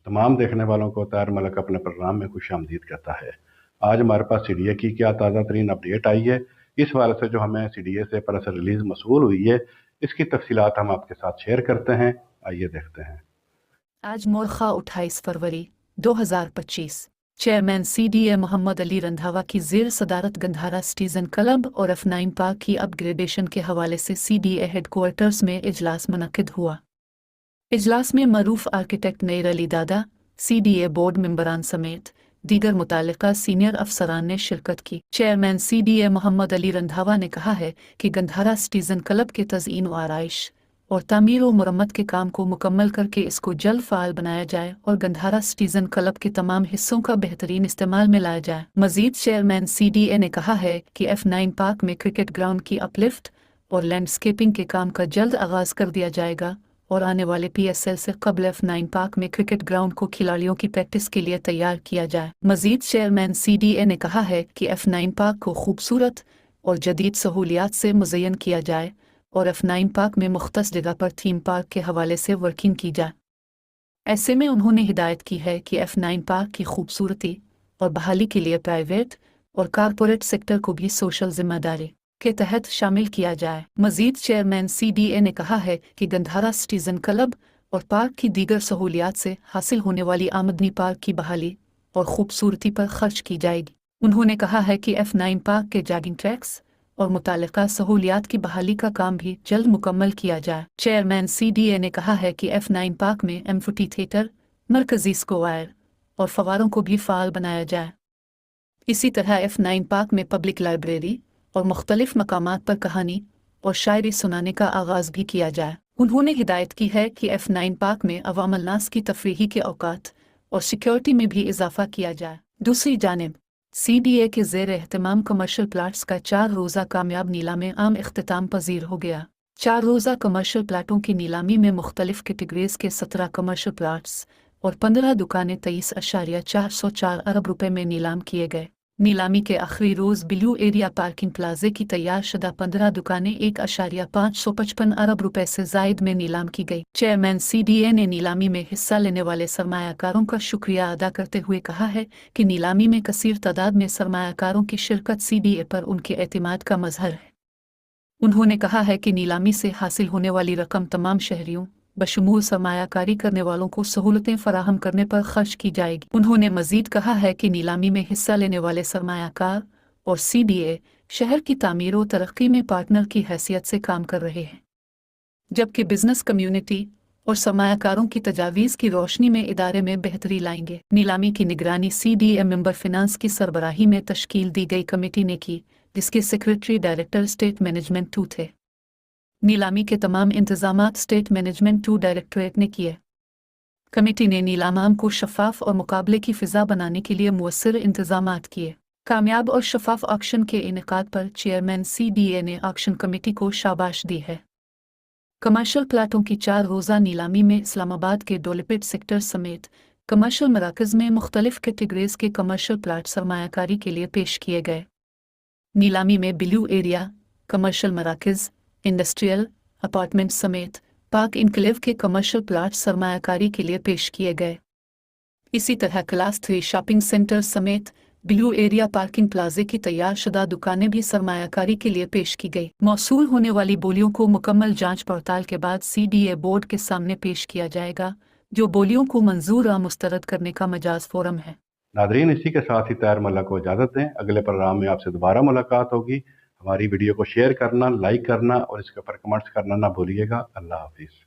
तमाम देखने वालों को ताहिर मलिक अपने प्रोग्राम में खुशामदीद कहता है। आज हमारे पास सीडीए की क्या ताज़ा तरीन अपडेट आई है, इस हवाले से जो हमें सीडीए से प्रेस रिलीज मसूल हुई है, इसकी तफसीलात हम आपके साथ शेयर करते हैं। आइए देखते हैं। आज मोरखा 28 फरवरी 2025 चेयरमैन सीडीए मोहम्मद अली रंधावा की ज़ेर सदारत गंधारा सिटीजन क्लब और F9 पार्क की अपग्रेडेशन के हवाले से सीडीए हेडक्वार्टर्स में इजलास मुनक्किद हुआ। इजलास में मरूफ आर्किटेक्ट नईर अली दादा, सीडीए बोर्ड मेंबरान समेत दीगर मुताल्लिका सीनियर अफसरान ने शिरकत की। चेयरमैन सीडीए मोहम्मद अली रंधावा ने कहा है कि गंधारा सिटीजन क्लब के तज़ीन व आराइश और तामीर व मुरम्मत के काम को मुकम्मल करके इसको जल्द फ़ाल बनाया जाए और गंधारा सिटीजन क्लब के तमाम हिस्सों का बेहतरीन इस्तेमाल में लाया जाए। मज़ीद चेयरमैन सीडीए ने कहा है कि F9 पार्क में क्रिकेट ग्राउंड की अपलिफ्ट और लैंडस्केपिंग के काम का जल्द आगाज़ कर दिया जाएगा और आने वाले PSL से कबल F9 पार्क में क्रिकेट ग्राउंड को खिलाड़ियों की प्रैक्टिस के लिए तैयार किया जाए। मज़ीद चेयरमैन सीडीए ने कहा है कि F9 पार्क को खूबसूरत और जदीद सहूलियात से मुज़य्यन किया जाए और F9 पार्क में मुख्तस जगह पर थीम पार्क के हवाले से वर्किंग की जाए। ऐसे में उन्होंने हिदायत की है कि F9 पार्क की खूबसूरती और बहाली के लिए प्राइवेट और कारपोरेट सेक्टर को भी सोशल जिम्मेदारी के तहत शामिल किया जाए। मज़ीद चेयरमैन सीडीए ने कहा है कि गंधारा सिटीजन क्लब और पार्क की दीगर सहूलियात से हासिल होने वाली आमदनी पार्क की बहाली और खूबसूरती पर खर्च की जाएगी। उन्होंने कहा है कि F9 पार्क के जॉगिंग ट्रैक्स और मुताल्लिका सहूलियात की बहाली का काम भी जल्द मुकम्मल किया जाए। चेयरमैन सीडीए ने कहा है कि F9 पार्क में एम्फी थिएटर, मरकजी स्क्वायर और फवारों को भी फ़ाल बनाया जाए। इसी तरह F9 पार्क में पब्लिक लाइब्रेरी और मुख्तलिफ मकामात पर कहानी और शायरी सुनाने का आगाज़ भी किया जाए। उन्होंने हिदायत की है कि F9 पार्क में अवाम अन्नास की तफरीही के औकात और सिक्योरिटी में भी इजाफा किया जाए। दूसरी जानिब सीडीए के ज़ेर एहतमाम कमर्शल प्लाट्स का 4 रोज़ा कामयाब नीलाम आम इख्तिताम पजीर हो गया। 4 रोज़ा कमर्शल प्लाटों की नीलामी में मुख्तलिफ कैटेगरीज के 17 कमर्शल प्लाट्स और 15 दुकानें 23.404 अरब रुपए में नीलाम किए गए। नीलामी के आखिरी रोज़ ब्लू एरिया पार्किंग प्लाजे की तैयार शुदा 15 दुकानें 1.555 अरब रुपए से जायद में नीलाम की गई। चेयरमैन सीडीए ने नीलामी में हिस्सा लेने वाले सरमायाकारों का शुक्रिया अदा करते हुए कहा है कि नीलामी में कसीर तादाद में सरमायाकारों की शिरकत सीडीए पर उनके एतमाद का मजहर है। उन्होंने कहा है कि नीलामी से हासिल होने वाली रकम तमाम शहरियों बशमूल सरमायाकारी करने वालों को सहूलतें फराहम करने पर खर्च की जाएगी। उन्होंने मजीद कहा है कि नीलामी में हिस्सा लेने वाले सरमायाकार और सीडीए शहर की तामीर व तरक्की में पार्टनर की हैसियत से काम कर रहे हैं, जबकि बिजनेस कम्युनिटी और सरमायाकारों की तजावीज़ की रोशनी में इदारे में बेहतरी लाएंगे। नीलामी की निगरानी सीडीए मेंबर फिनांस की सरबराही में तश्कील दी गई कमेटी ने की, जिसके सेक्रेटरी डायरेक्टर स्टेट मैनेजमेंट 2 थे। नीलामी के तमाम इंतजामात स्टेट मैनेजमेंट 2 डायरेक्टरेट ने किए। कमेटी ने नीलामाम को शफाफ और मुकाबले की फ़िज़ा बनाने के लिए मुअस्सिर इंतजामात किए। कामयाब और शफाफ ऑक्शन के इनेकाद पर चेयरमैन सीडीए ने ऑक्शन कमेटी को शाबाश दी है। कमर्शल प्लाटों की 4 रोज़ा नीलामी में इस्लामाबाद के डोलिपिट सेक्टर समेत कमर्शल मराकज़ में मुख्तलिफ कैटेगरीज के कमर्शल प्लाट सरमायाकारी के लिए पेश किए गए। नीलामी में ब्लू एरिया, कमर्शल मराकज़, इंडस्ट्रियल अपार्टमेंट समेत पार्क इनक्लेव के कमर्शियल प्लाट सरमायाकारी के लिए पेश किए गए। इसी तरह क्लास 3 शॉपिंग सेंटर समेत ब्लू एरिया पार्किंग प्लाजे की तैयार शुदा दुकानें भी सरमायाकारी के लिए पेश की गई। मौसूल होने वाली बोलियों को मुकम्मल जांच पड़ताल के बाद सीडीए बोर्ड के सामने पेश किया जाएगा, जो बोलियों को मंजूर व मुस्तरद करने का मजाज फोरम है। नादरीन, इसी के साथ ही ताहिर मलिक को इजाज़त दें। अगले प्रोग्राम में आपसे दोबारा मुलाकात होगी। हमारी वीडियो को शेयर करना, लाइक करना और इसके ऊपर कमेंट्स करना ना भूलिएगा। अल्लाह हाफिज़।